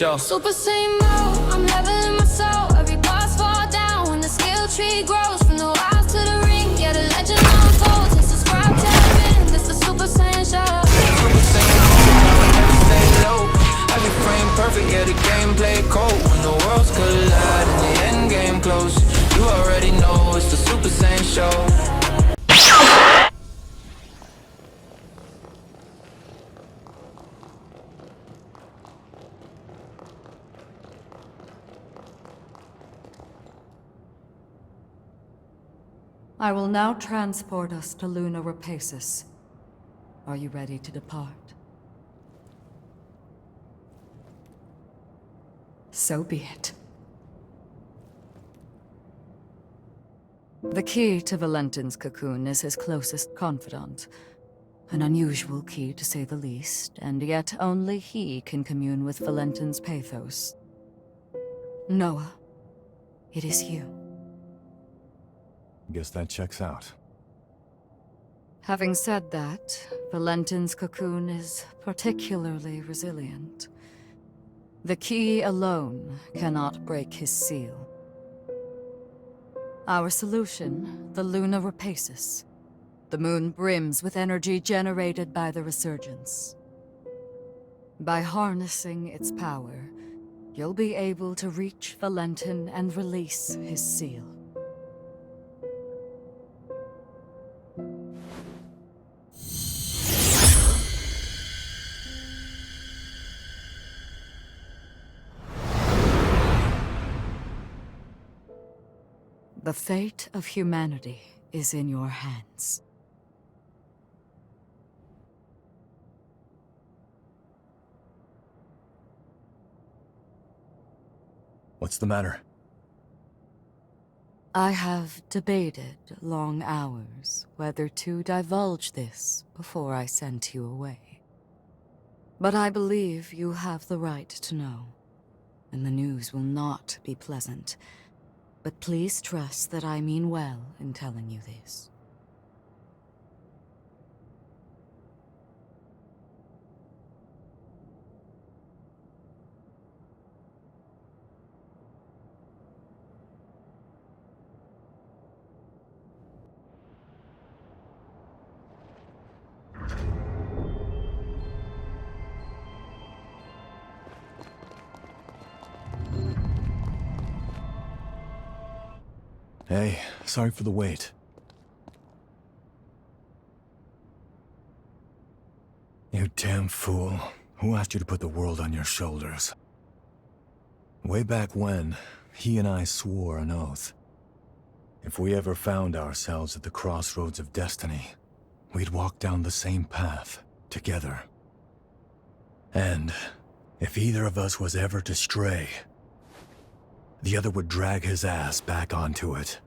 Show. Super Saiyan Show, I'm leveling my soul. Every boss fall down when the skill tree grows. From the wilds to the ring, yeah, the legend unfolds. Hit subscribe, tap in, this the Super Saiyan Show. Super Saiyan Show, I never stay low. Every frame perfect, yeah, the gameplay cold. When the worlds collide and the end game close, you already know it's the Super Saiyan Show. I will now transport us to Luna Rapacis. Are you ready to depart? So be it. The key to Valentin's cocoon is his closest confidant. An unusual key, to say the least, and yet only he can commune with Valentin's pathos. Noah, it is you. Guess that checks out. Having said that, Valentin's cocoon is particularly resilient. The key alone cannot break his seal. Our solution, the Luna Rapacis. The moon brims with energy generated by the resurgence. By harnessing its power, you'll be able to reach Valentin and release his seal. The fate of humanity is in your hands. What's the matter? I have debated long hours whether to divulge this before I sent you away. But I believe you have the right to know, and the news will not be pleasant. But please trust that I mean well in telling you this. Hey, sorry for the wait. You damn fool. Who asked you to put the world on your shoulders? Way back when, he and I swore an oath. If we ever found ourselves at the crossroads of destiny, we'd walk down the same path, together. And if either of us was ever to stray, the other would drag his ass back onto it.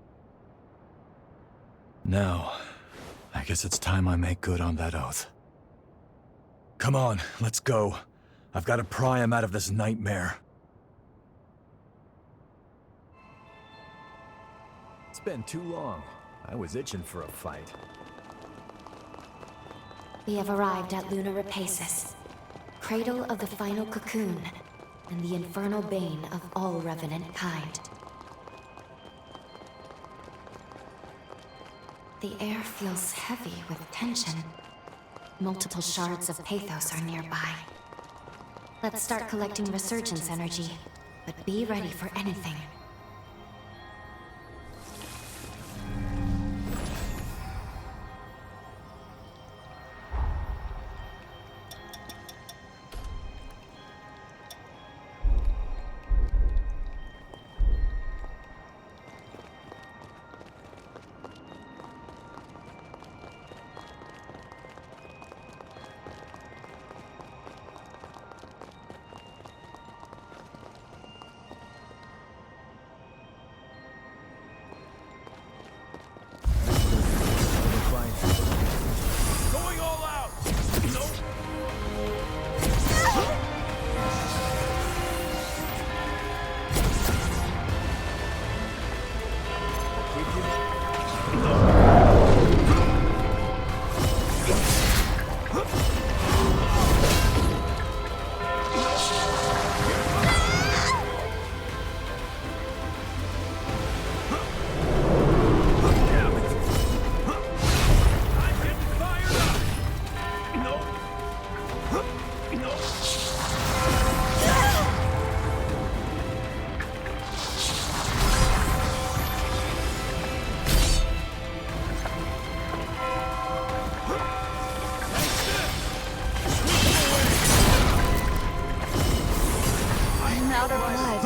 Now, I guess it's time I make good on that oath. Come on, let's go. I've got to pry him out of this nightmare. It's been too long. I was itching for a fight. We have arrived at Luna Rapacis, cradle of the final cocoon, and the infernal bane of all revenant kind. The air feels heavy with tension. Multiple shards of pathos are nearby. Let's start collecting resurgence energy, but be ready for anything. I'm out of blood.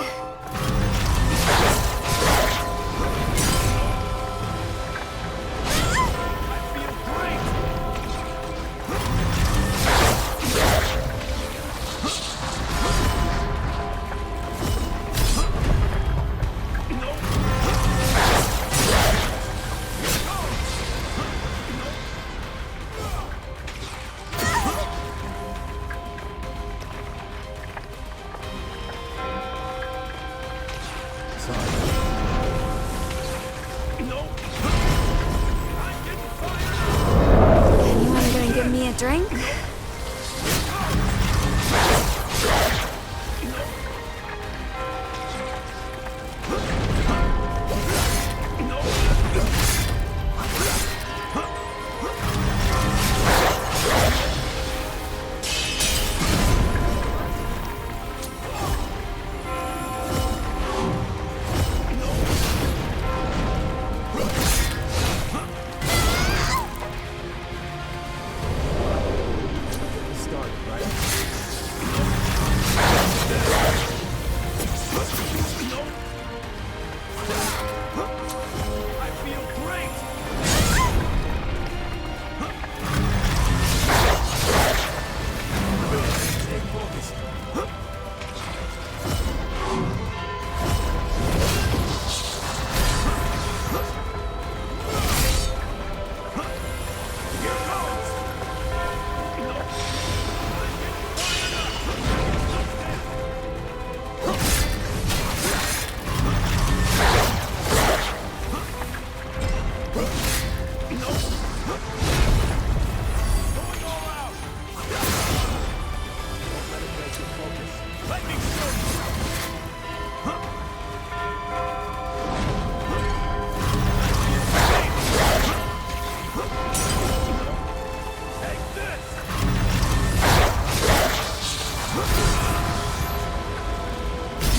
Anyone gonna give me a drink?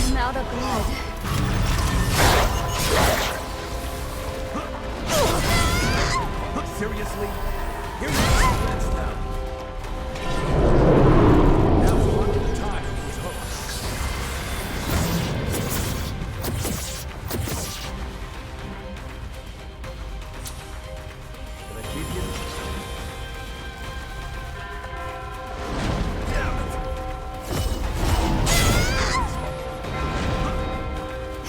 I'm out of blood. Seriously? Here's your defense now. Now's one of the time with these hooks. Did I keep you?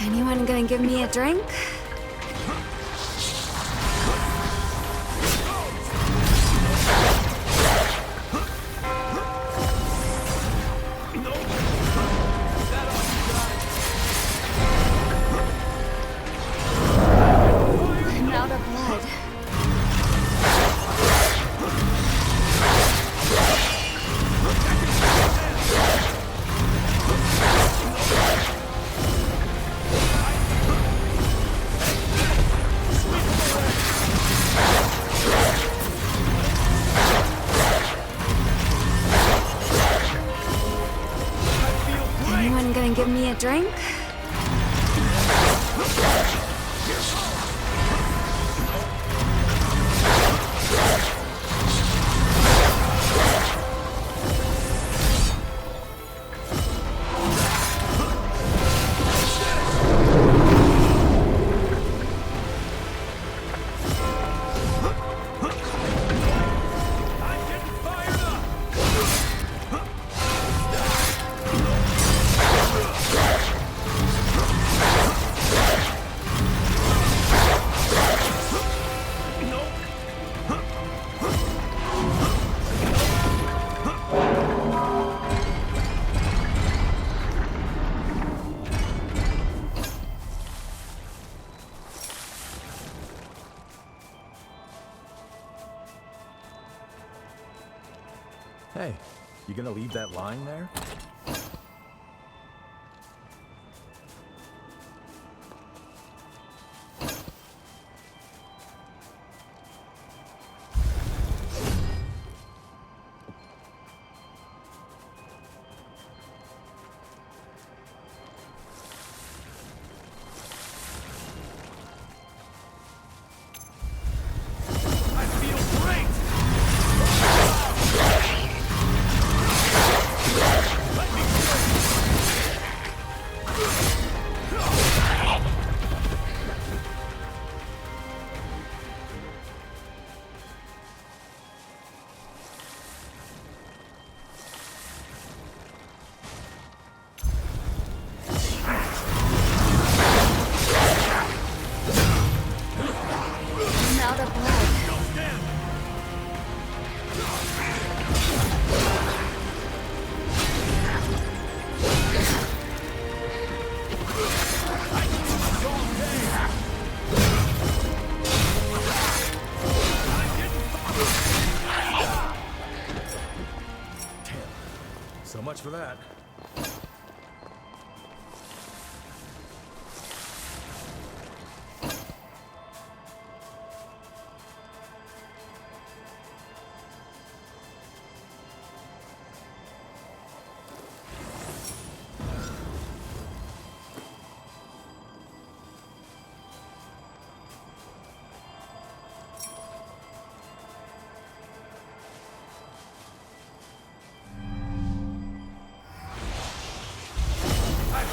Anyone gonna give me a drink? I'm out of blood. Anyone gonna give me a drink? Hey, you gonna leave that lying there? Let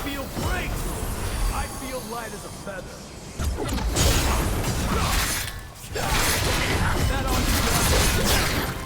feel great! I feel light as a feather. That ought to be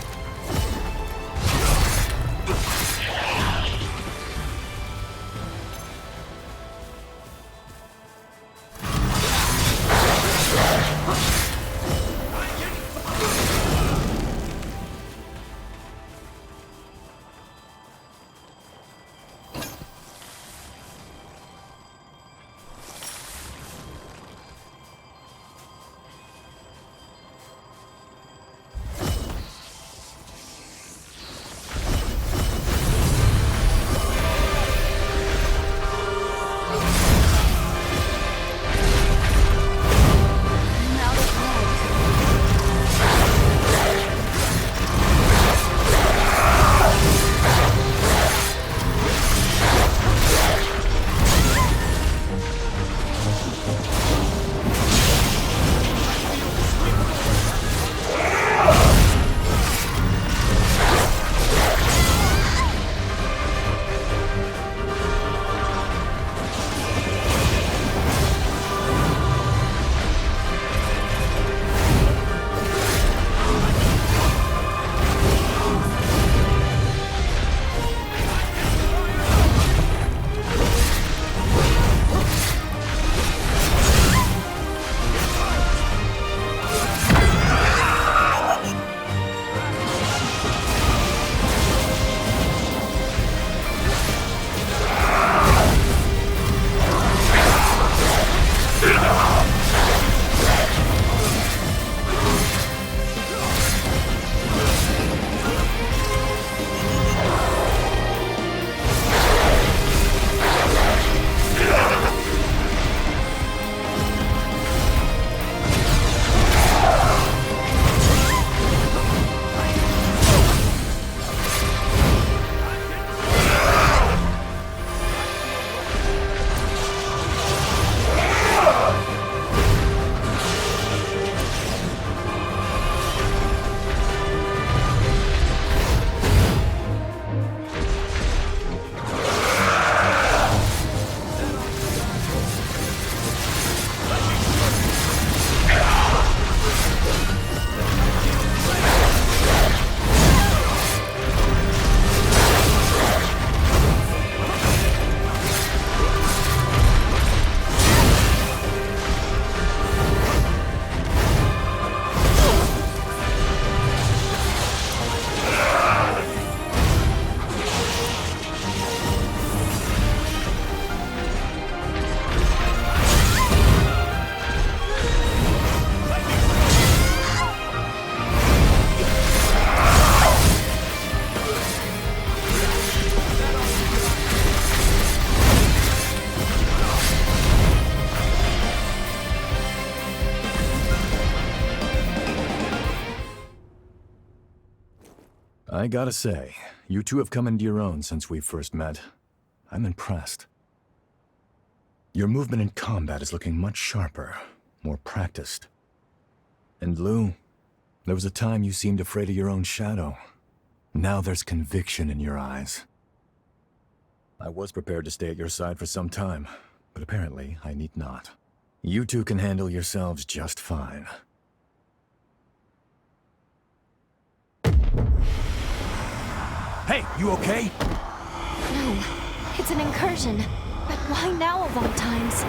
I gotta say, you two have come into your own since we first met. I'm impressed. Your movement in combat is looking much sharper, more practiced. And Lou, there was a time you seemed afraid of your own shadow. Now there's conviction in your eyes. I was prepared to stay at your side for some time, but apparently I need not. You two can handle yourselves just fine. Hey, you okay? No, it's an incursion. But why now of all times?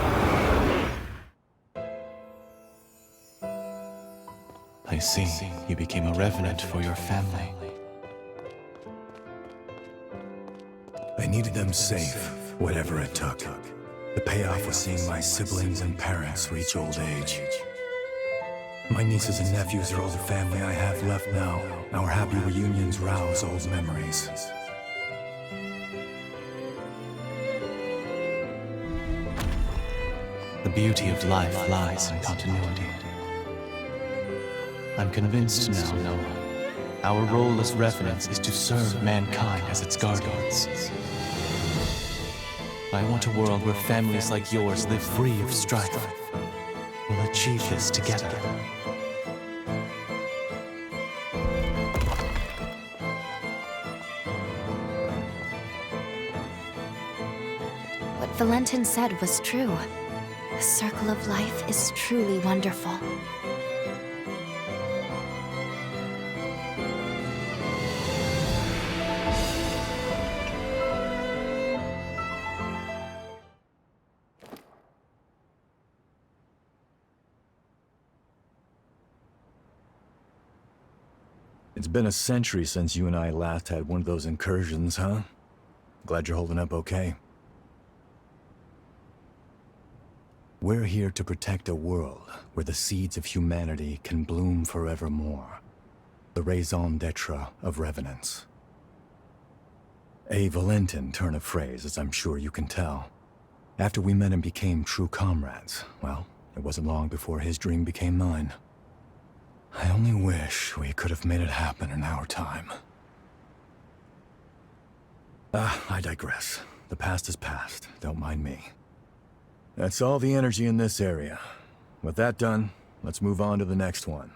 I see. You became a revenant for your family. I needed them safe, whatever it took. The payoff was seeing my siblings and parents reach old age. My nieces and nephews are all the family I have left now. Our happy reunions rouse old memories. The beauty of life lies in continuity. I'm convinced now, Noah. Our role as revenants is to serve mankind as its guardians. I want a world where families like yours live free of strife. We'll achieve this together. What Valentin said was true. The circle of life is truly wonderful. It's been a century since you and I last had one of those incursions, huh? Glad you're holding up okay. We're here to protect a world where the seeds of humanity can bloom forevermore. The raison d'etre of revenants. A Valentin turn of phrase, as I'm sure you can tell. After we met and became true comrades, well, it wasn't long before his dream became mine. I only wish we could have made it happen in our time. I digress. The past is past. Don't mind me. That's all the energy in this area. With that done, let's move on to the next one.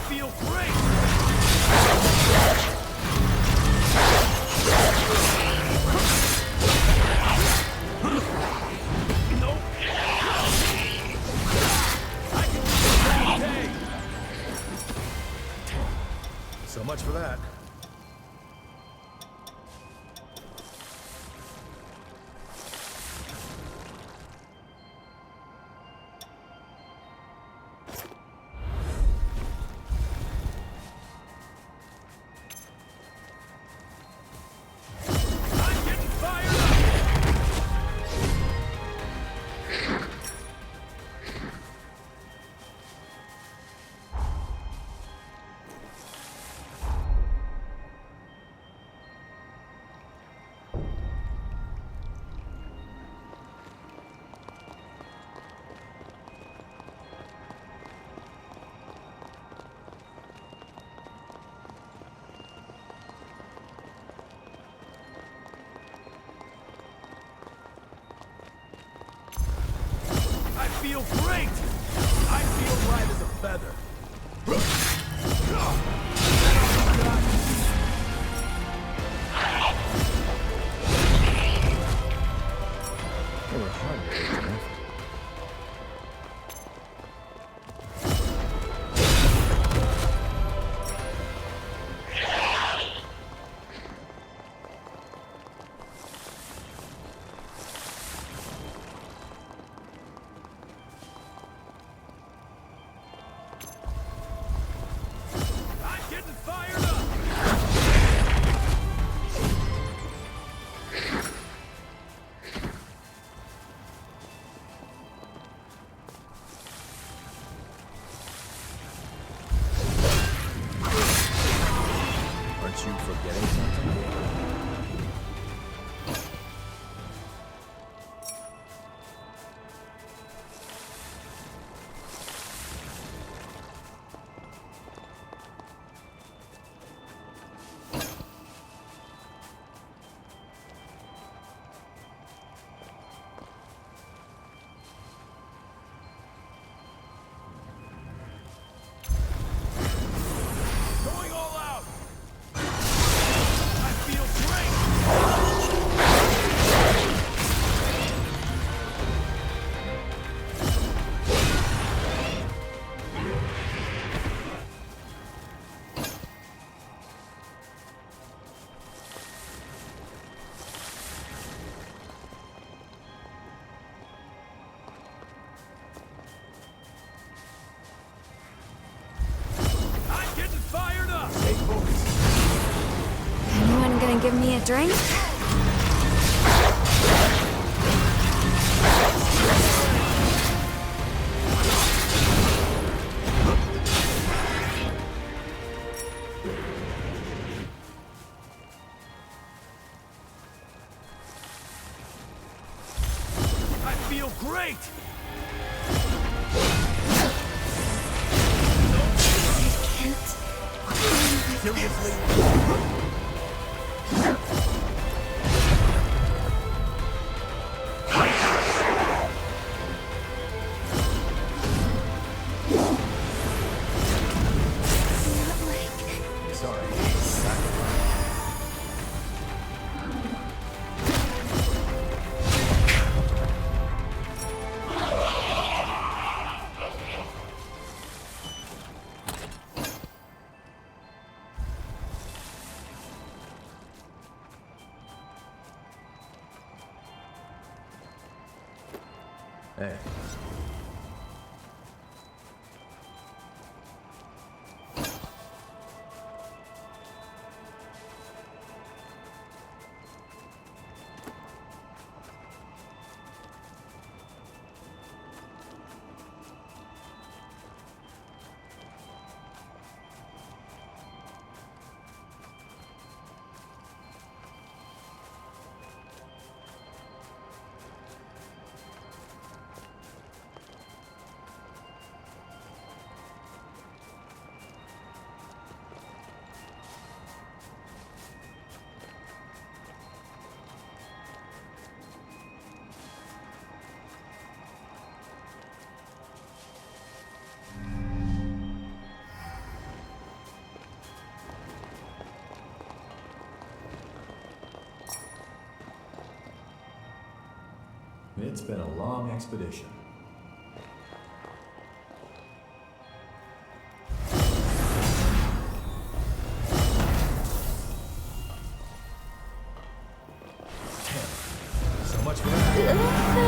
Feel great! Nope. I can do that day. So much for that. I feel great! I feel light as a feather. They were hard, enough. You forgetting something? Going all out! I feel great! I'm getting fired up! Stay focused. Anyone gonna give me a drink? I feel great! Hey. It's been a long expedition. Damn. So much for that.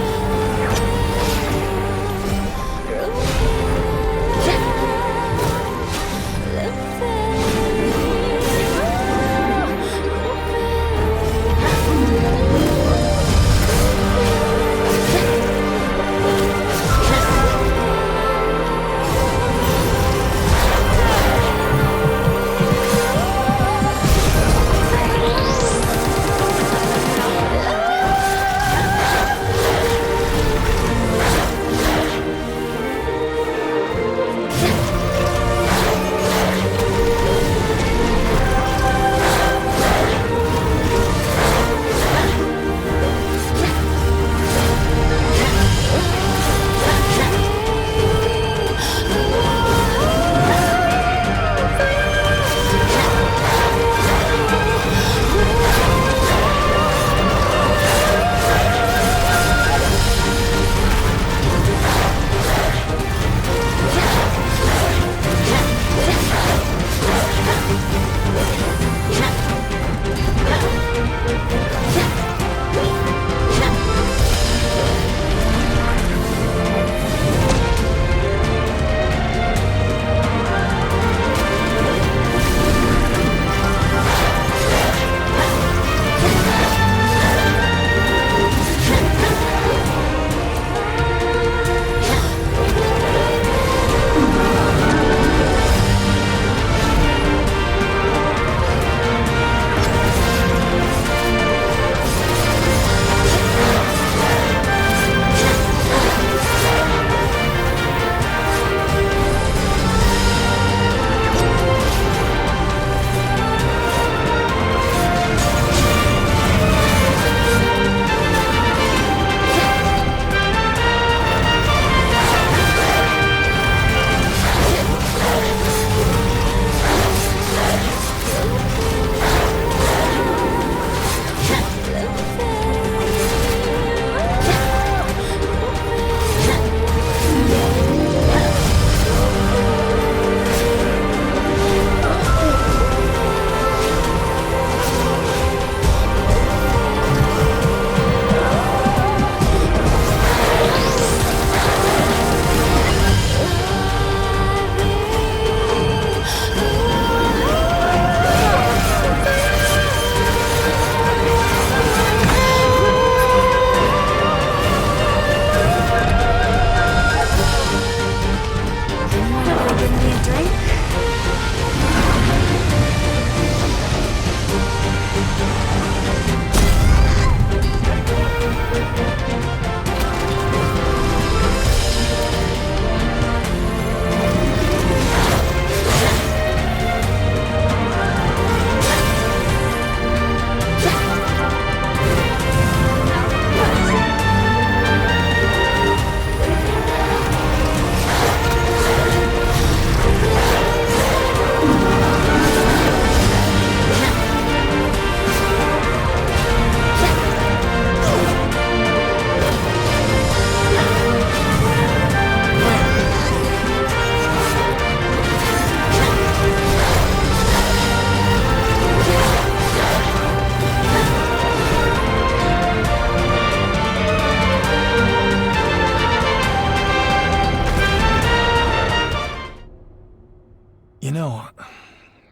You know,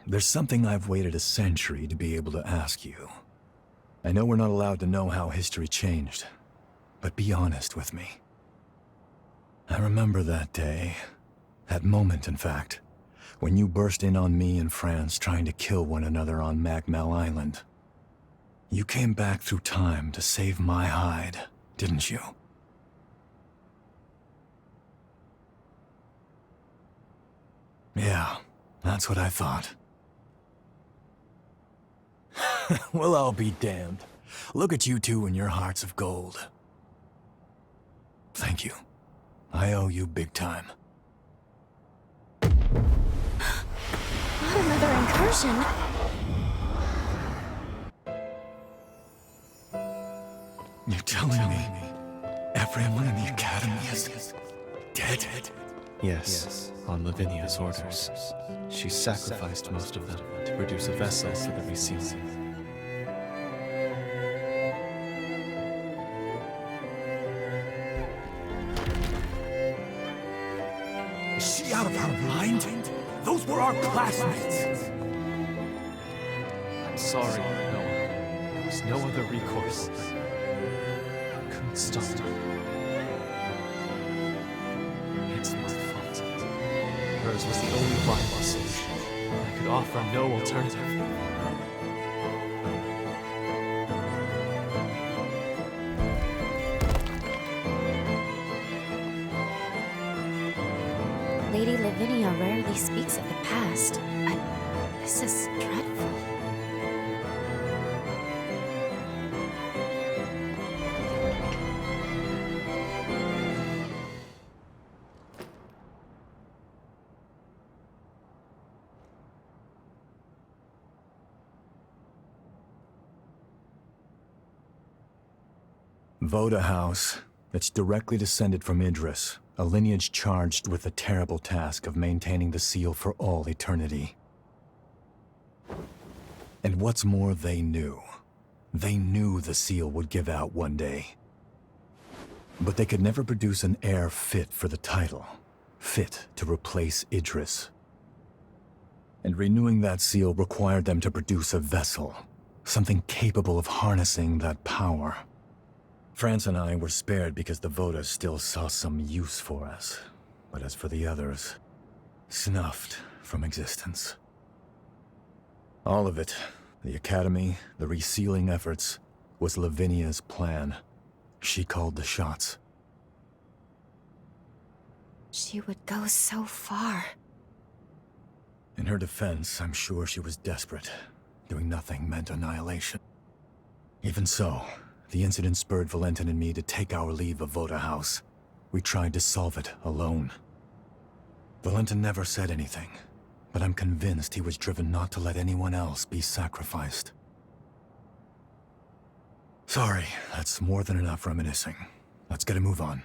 there's something I've waited a century to be able to ask you. I know we're not allowed to know how history changed, but be honest with me. I remember that day, that moment in fact, when you burst in on me and France trying to kill one another on Magmel Island. You came back through time to save my hide, didn't you? Yeah, that's what I thought. Well, I'll be damned. Look at you two and your hearts of gold. Thank you. I owe you big time. Not another incursion. You're telling me everyone in the Academy is dead? Yes, on Lavinia's orders. She sacrificed most of them to produce a vessel for the resealing. Is she out of her mind? Those were our classmates! I'm sorry, Noah. There was no other recourse. I couldn't stop her. It's my fault. Hers was the only viable solution. I could offer no alternative. Lady Lavinia rarely speaks of the past. This is dreadful. Voda House. It's directly descended from Idris, a lineage charged with the terrible task of maintaining the seal for all eternity. And what's more, they knew. They knew the seal would give out one day. But they could never produce an heir fit for the title, fit to replace Idris. And renewing that seal required them to produce a vessel, something capable of harnessing that power. France and I were spared because the Voda still saw some use for us. But as for the others, snuffed from existence. All of it, the Academy, the resealing efforts, was Lavinia's plan. She called the shots. She would go so far. In her defense, I'm sure she was desperate. Doing nothing meant annihilation. Even so, the incident spurred Valentin and me to take our leave of Voda House. We tried to solve it alone. Valentin never said anything, but I'm convinced he was driven not to let anyone else be sacrificed. Sorry, that's more than enough reminiscing. Let's get a move on.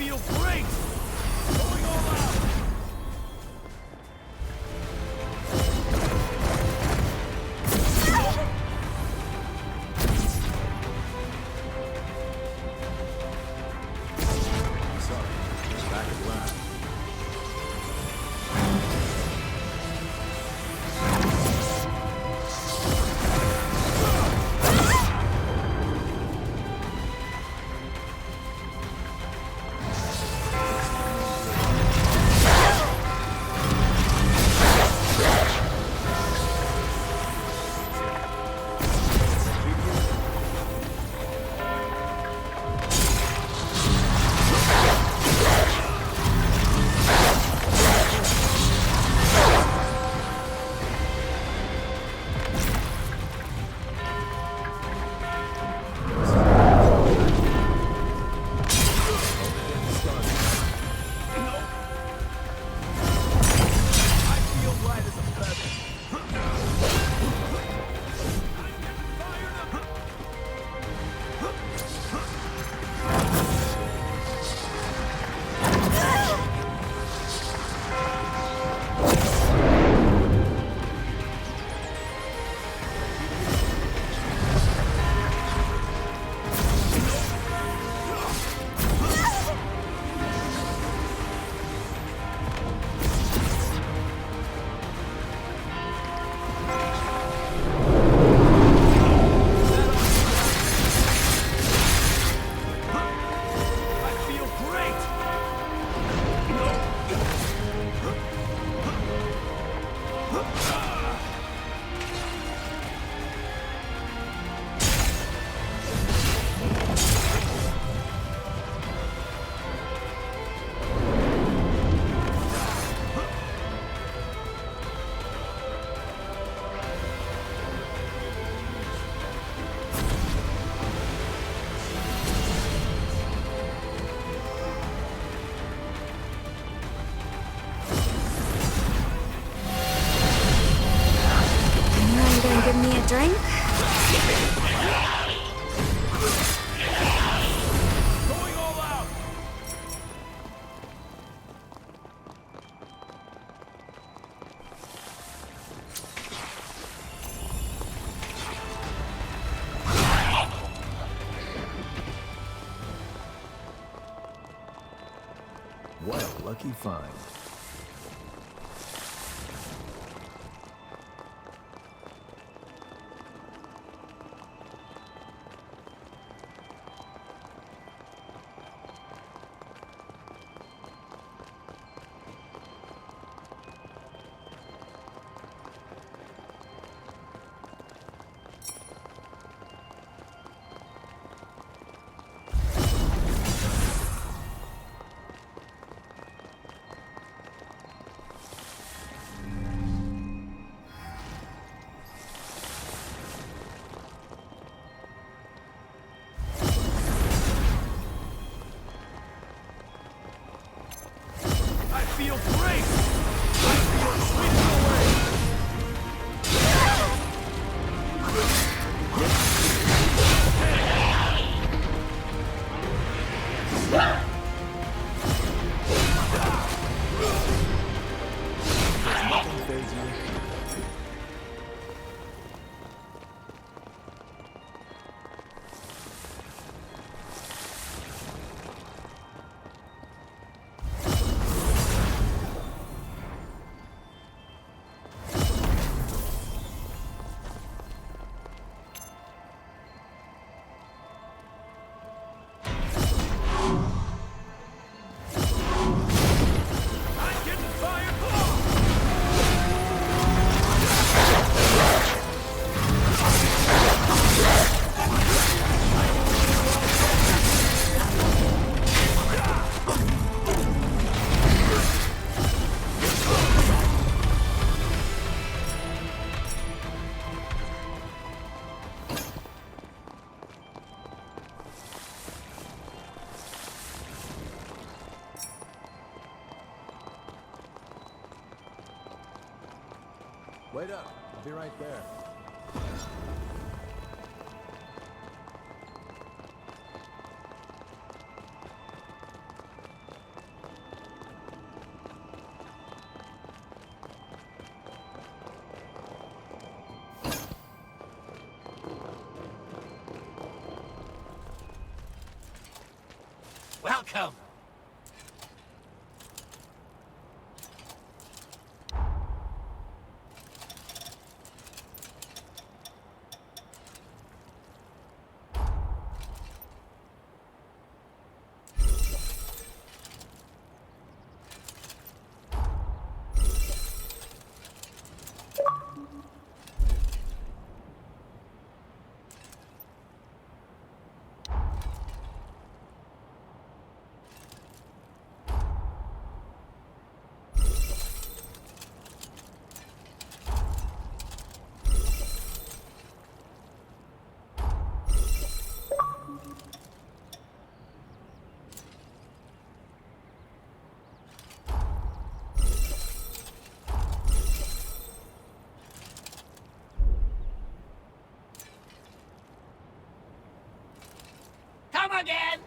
feel great! Going all out! Give me a drink? Going all out! What a lucky find. I feel great! I feel sweeping away! Wait up. I'll be right there. Welcome! Come again!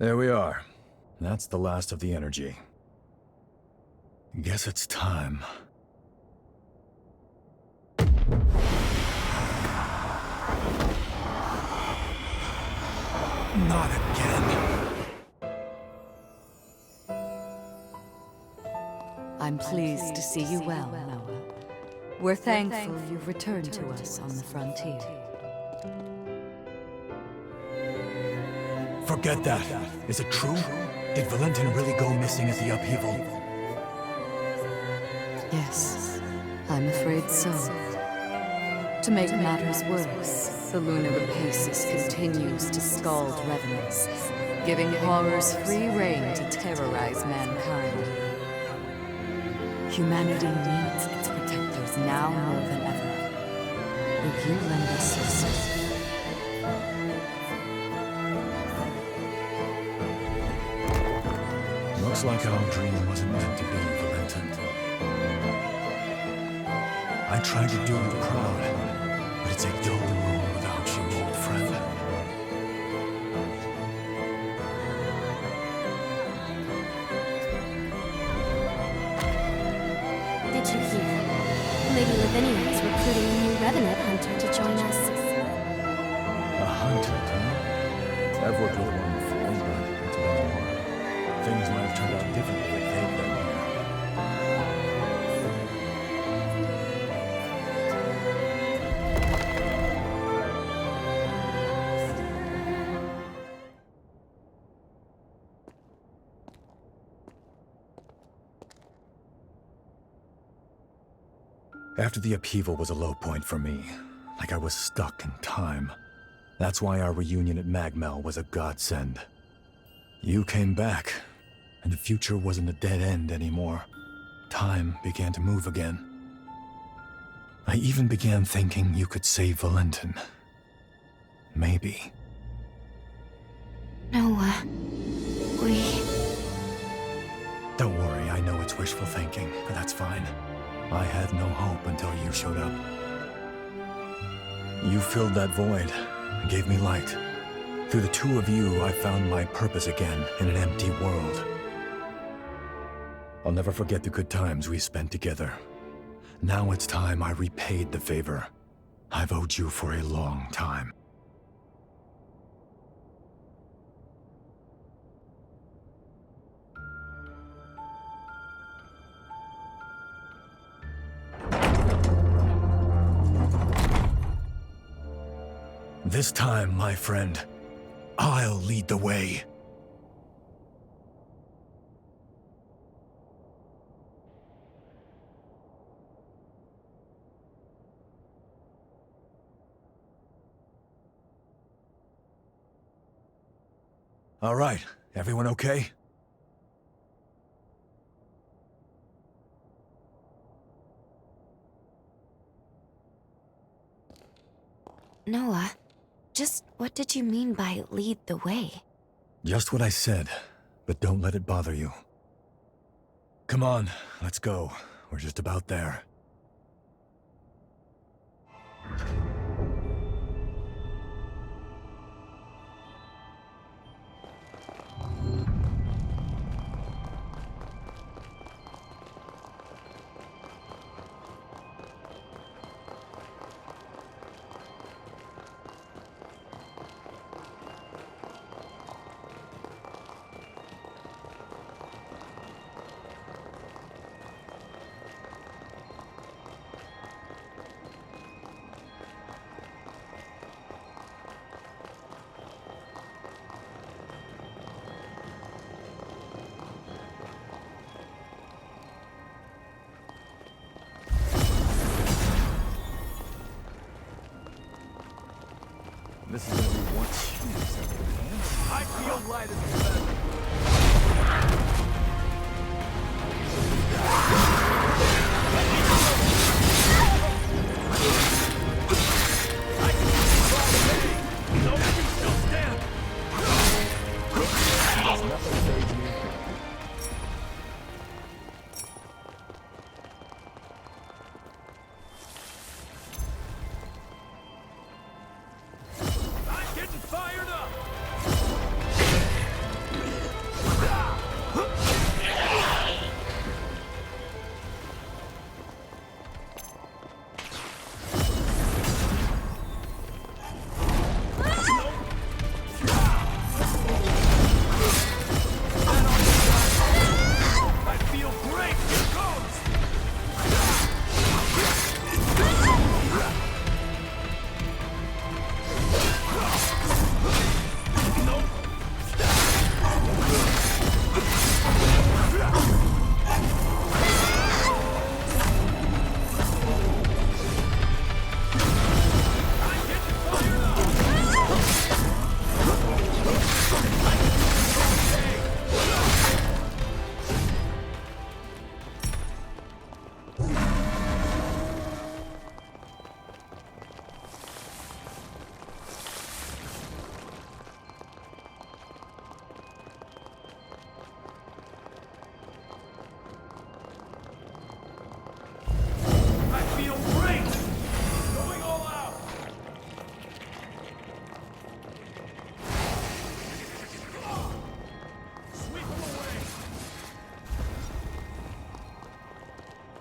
There we are. That's the last of the energy. Guess it's time. Not again. I'm pleased to see you well, Noah. We're thankful you've returned to us on the frontier. Forget that. Is it true? Did Valentin really go missing at the upheaval? Yes, I'm afraid so. To make matters worse, the lunar Rapacis continues to scald revenants, giving horrors free rein to terrorize mankind. Humanity needs its protectors now more than ever. Will you lend us your support? Looks like our dream wasn't meant to be, Valentin. I tried to do you proud, but it's a dull world without you, old friend. Did you hear? Lady Lavinia is recruiting a new Revenant hunter to join us. A hunter, huh? I've worked with one before, but it's been a while. Things might have turned out differently if they'd been here. After the upheaval was a low point for me, like I was stuck in time. That's why our reunion at Magmel was a godsend. You came back, and the future wasn't a dead end anymore. Time began to move again. I even began thinking you could save Valentin. Maybe. Noah, we... Don't worry, I know it's wishful thinking, but that's fine. I had no hope until you showed up. You filled that void and gave me light. Through the two of you, I found my purpose again in an empty world. I'll never forget the good times we spent together. Now it's time I repaid the favor I've owed you for a long time. This time, my friend, I'll lead the way. All right, everyone okay? Noah, just what did you mean by lead the way? Just what I said, but don't let it bother you. Come on, let's go. We're just about there. This is gonna be one chance at the dance. I feel light as a feather. I can see all the way. No, you can still stand. There's nothing saves me.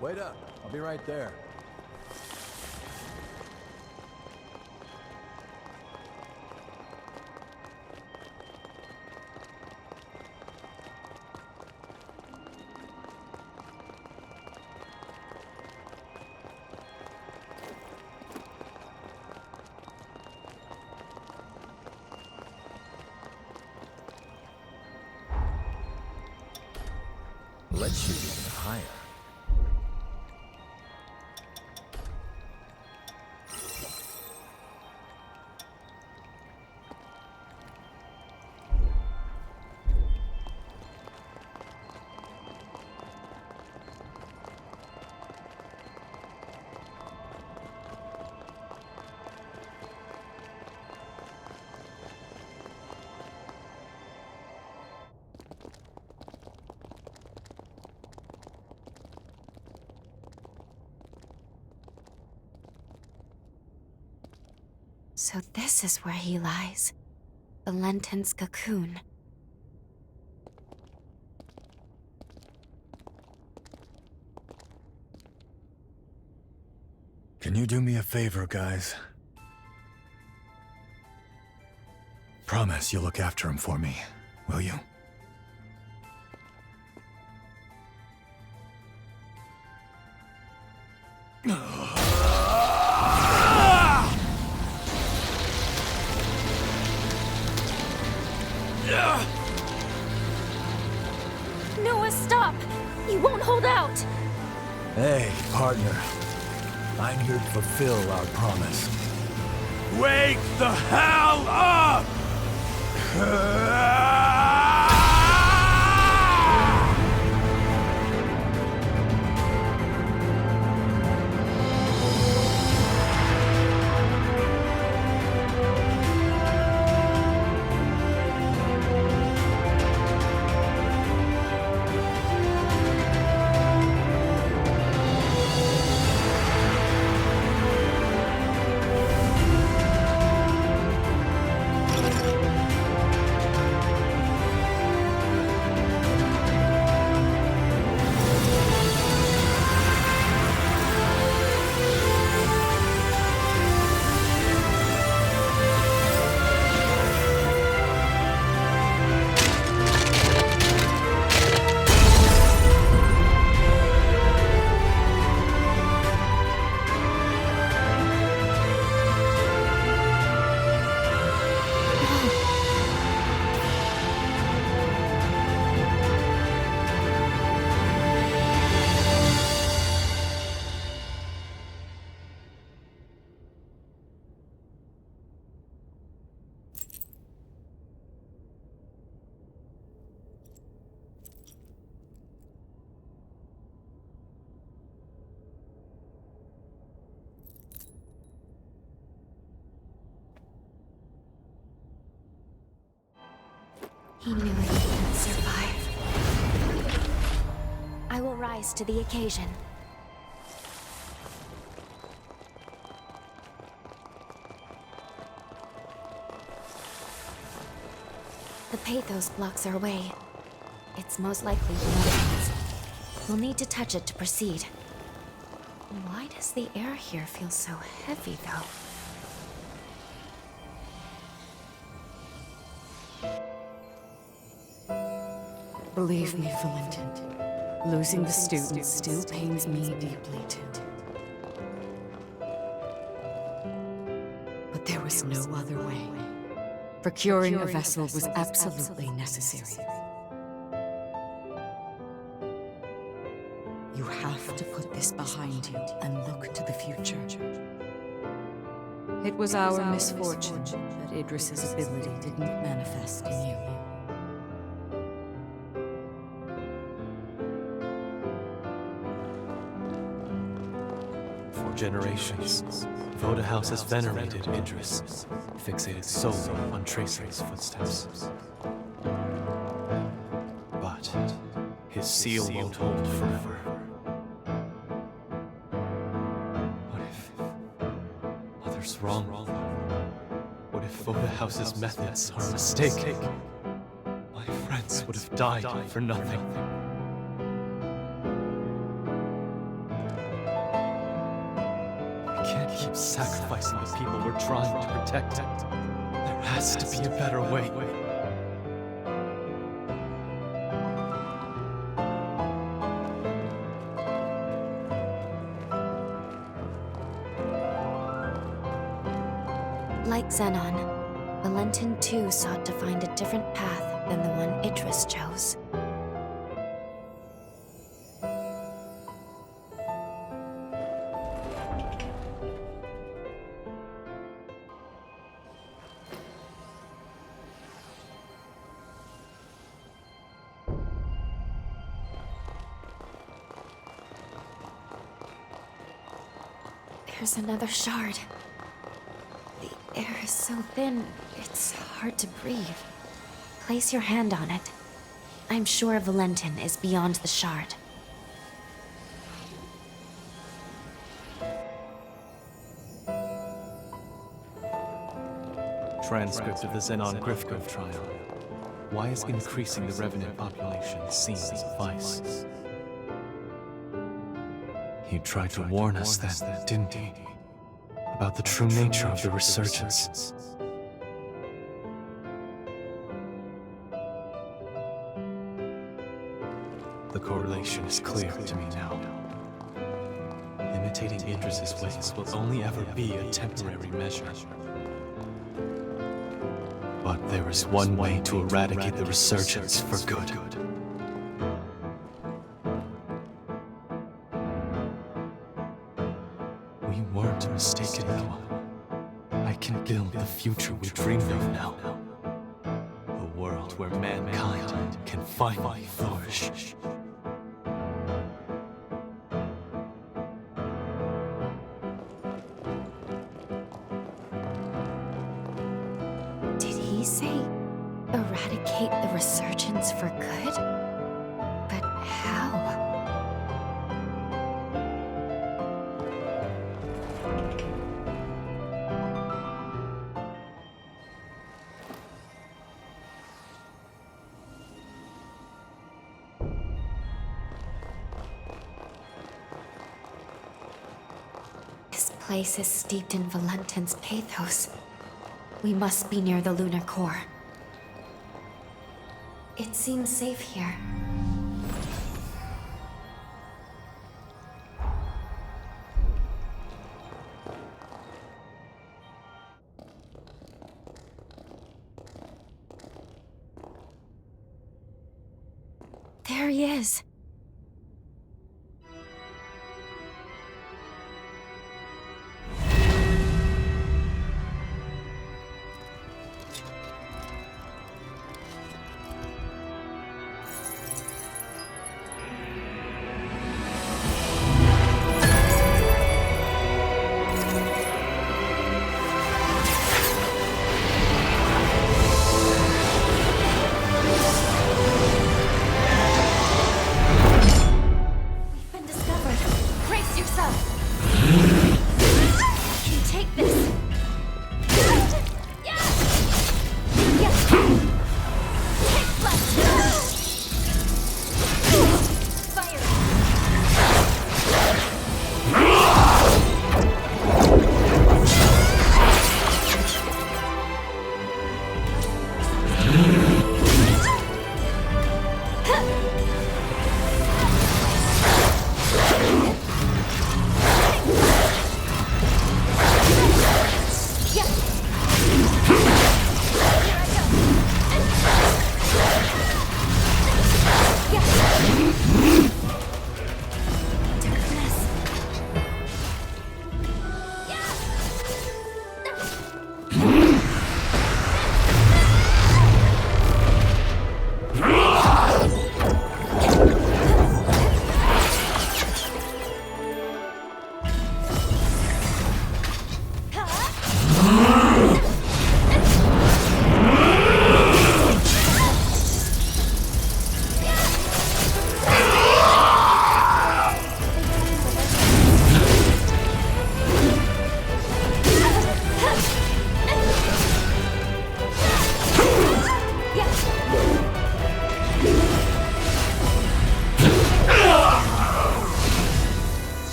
Wait up. I'll be right there. Let's shoot even higher. So this is where he lies. Valentin's cocoon. Can you do me a favor, guys? Promise you'll look after him for me, will you? Noah, stop! You won't hold out! Hey, partner. I'm here to fulfill our promise. Wake the hell up! He knew he couldn't survive. I will rise to the occasion. The pathos blocks our way. It's most likely Meld. We'll need to touch it to proceed. Why does the air here feel so heavy, though? Believe me, Valentin, losing the students still pains me deeply too. But there was no other way. Procuring a vessel was absolutely necessary. You have to put this behind you and look to the future. It was our misfortune that Idris's ability didn't manifest in you. For generations, Voda House has venerated Idris, fixated solely on tracing his footsteps. But his seal won't hold forever. What if others wrong? What if Voda House's methods are a mistake? My friends would have died for nothing. Keep sacrificing the people we're trying to protect. There has to be a better way. Like Xenon, Valentin too sought to find a different path than the one Idris chose. There's another shard. The air is so thin, it's hard to breathe. Place your hand on it. I'm sure Valentin is beyond the shard. Transcript of the Xenon Grifkov trial. Why is increasing the revenant population seen as a vice? He tried to warn us then, didn't he? About the true nature of the resurgence. The correlation is clear to me now. Imitating Idris's ways will only ever be a temporary measure. But there is one way to eradicate the resurgence for good. We weren't mistaken, Noah. I can build the future we dreamed of now. A world where mankind can finally flourish. Did he say eradicate the resurgence for good? But how? This place is steeped in Valentin's pathos. We must be near the lunar core. It seems safe here. There he is.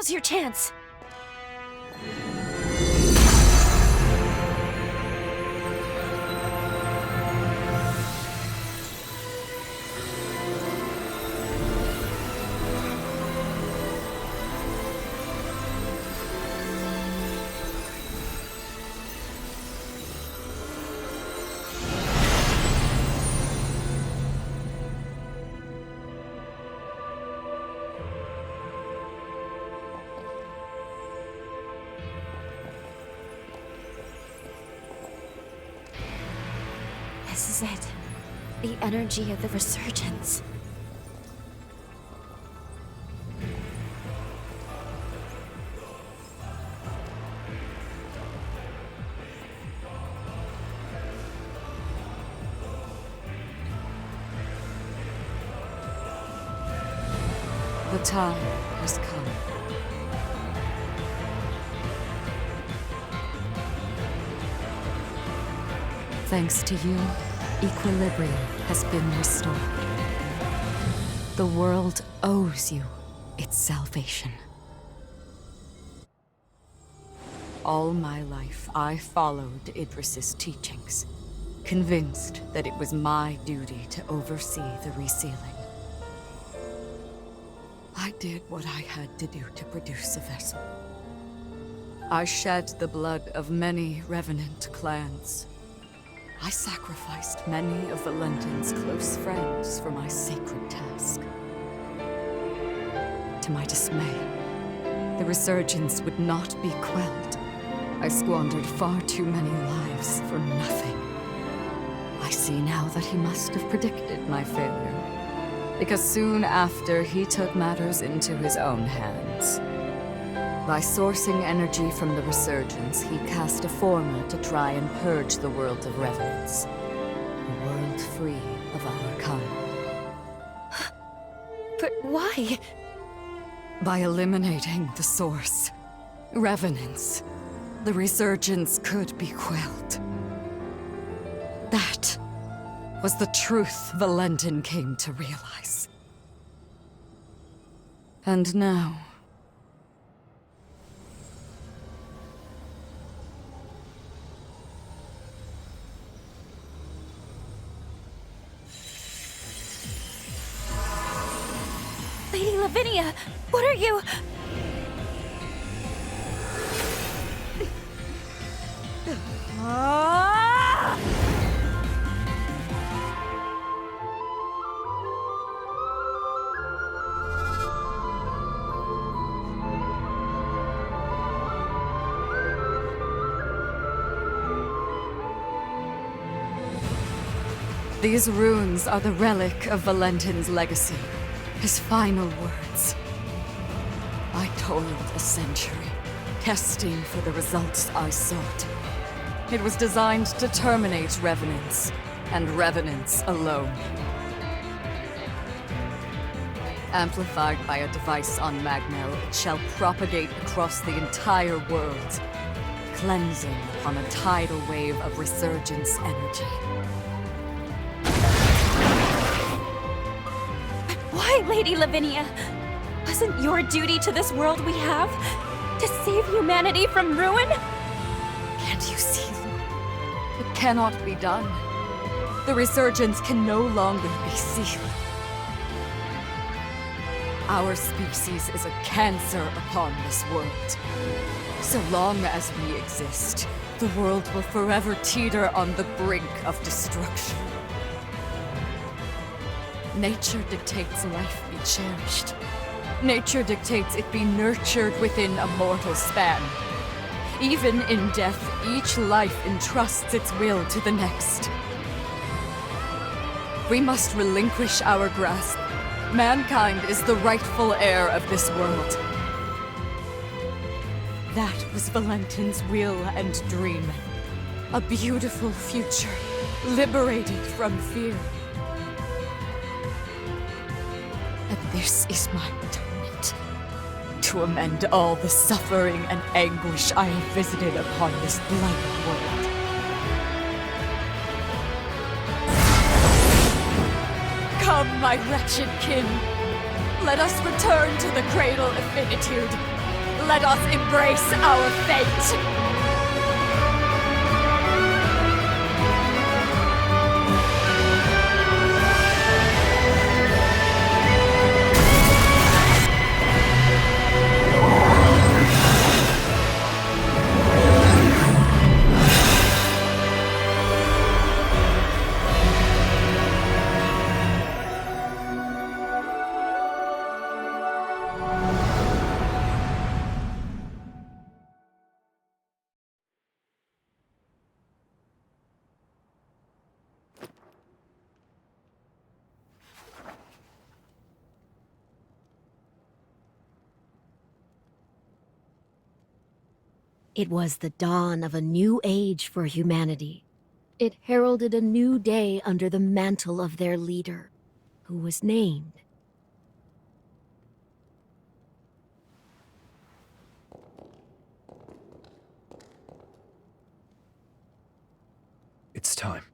Now's your chance. This is it. The energy of the resurgence. The time has come. Thanks to you, equilibrium has been restored. The world owes you its salvation. All my life, I followed Idris's teachings, convinced that it was my duty to oversee the resealing. I did what I had to do to produce a vessel. I shed the blood of many revenant clans. I sacrificed many of Valentin's close friends for my sacred task. To my dismay, the resurgence would not be quelled. I squandered far too many lives for nothing. I see now that he must have predicted my failure, because soon after he took matters into his own hands. By sourcing energy from the resurgence, he cast a formula to try and purge the world of revenants. A world free of our kind. But why? By eliminating the source, revenants, the resurgence could be quelled. That was the truth Valentin came to realize. And now... Lady Lavinia, what are you? These runes are the relic of Valentin's legacy. His final words. I toiled a century, testing for the results I sought. It was designed to terminate revenants, and revenants alone. Amplified by a device on Magnell, it shall propagate across the entire world, cleansing upon a tidal wave of resurgence energy. Why, Lady Lavinia? Wasn't your duty to this world we have to save humanity from ruin? Can't you see? It cannot be done. The resurgence can no longer be sealed. Our species is a cancer upon this world. So long as we exist, the world will forever teeter on the brink of destruction. Nature dictates life be cherished. Nature dictates it be nurtured within a mortal span. Even in death, each life entrusts its will to the next. We must relinquish our grasp. Mankind is the rightful heir of this world. That was Valentin's will and dream. A beautiful future, liberated from fear. And this is my atonement. To amend all the suffering and anguish I have visited upon this blighted world. Come, my wretched kin. Let us return to the cradle of finitude. Let us embrace our fate! It was the dawn of a new age for humanity. It heralded a new day under the mantle of their leader, who was named It's time.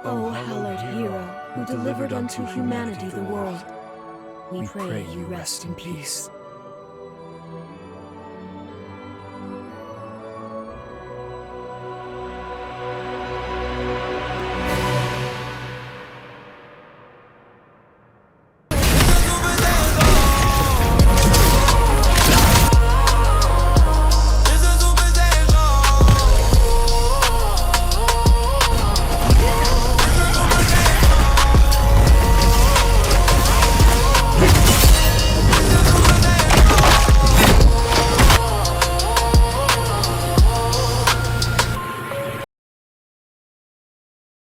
O hallowed hero, who delivered unto humanity the world. We pray you rest in peace.